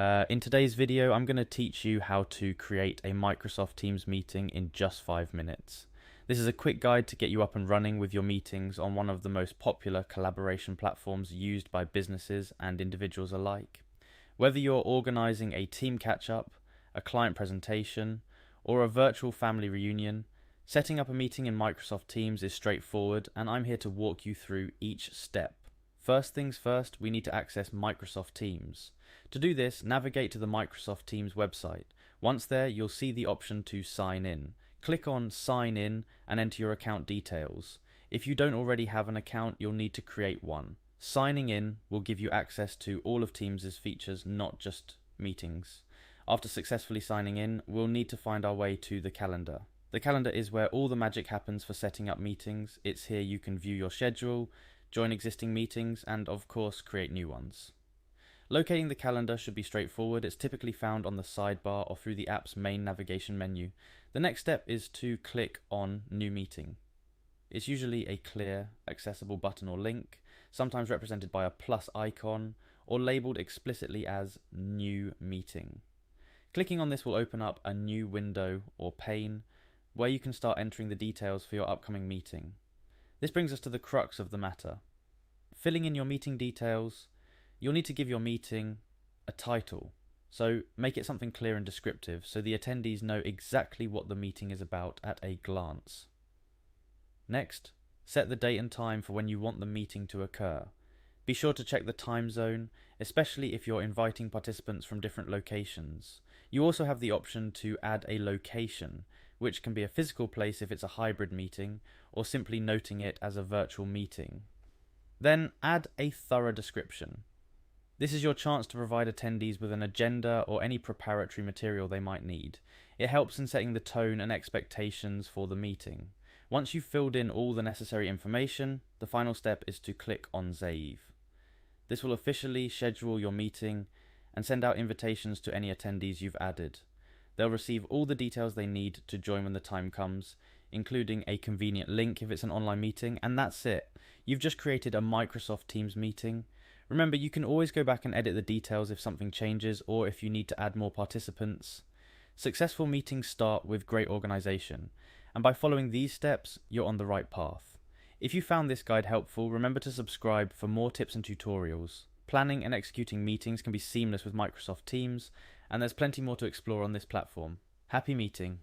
In today's video, I'm going to teach you how to create a Microsoft Teams meeting in just 5 minutes. This is a quick guide to get you up and running with your meetings on one of the most popular collaboration platforms used by businesses and individuals alike. Whether you're organizing a team catch-up, a client presentation, or a virtual family reunion, setting up a meeting in Microsoft Teams is straightforward, and I'm here to walk you through each step. First things first, we need to access Microsoft Teams. To do this, navigate to the Microsoft Teams website. Once there, you'll see the option to sign in. Click on Sign In and enter your account details. If you don't already have an account, you'll need to create one. Signing in will give you access to all of Teams' features, not just meetings. After successfully signing in, we'll need to find our way to the calendar. The calendar is where all the magic happens for setting up meetings. It's here you can view your schedule, join existing meetings, and of course create new ones. Locating the calendar should be straightforward. It's typically found on the sidebar or through the app's main navigation menu. The next step is to click on New Meeting. It's usually a clear, accessible button or link, sometimes represented by a plus icon or labeled explicitly as New Meeting. Clicking on this will open up a new window or pane where you can start entering the details for your upcoming meeting. This brings us to the crux of the matter. Filling in your meeting details, you'll need to give your meeting a title. So make it something clear and descriptive so the attendees know exactly what the meeting is about at a glance. Next, set the date and time for when you want the meeting to occur. Be sure to check the time zone, especially if you're inviting participants from different locations. You also have the option to add a location, which can be a physical place if it's a hybrid meeting, or simply noting it as a virtual meeting. Then add a thorough description. This is your chance to provide attendees with an agenda or any preparatory material they might need. It helps in setting the tone and expectations for the meeting. Once you've filled in all the necessary information, the final step is to click on Save. This will officially schedule your meeting and send out invitations to any attendees you've added. They'll receive all the details they need to join when the time comes, including a convenient link if it's an online meeting, and that's it. You've just created a Microsoft Teams meeting. Remember, you can always go back and edit the details if something changes or if you need to add more participants. Successful meetings start with great organization, and by following these steps, you're on the right path. If you found this guide helpful, remember to subscribe for more tips and tutorials. Planning and executing meetings can be seamless with Microsoft Teams, and there's plenty more to explore on this platform. Happy meeting!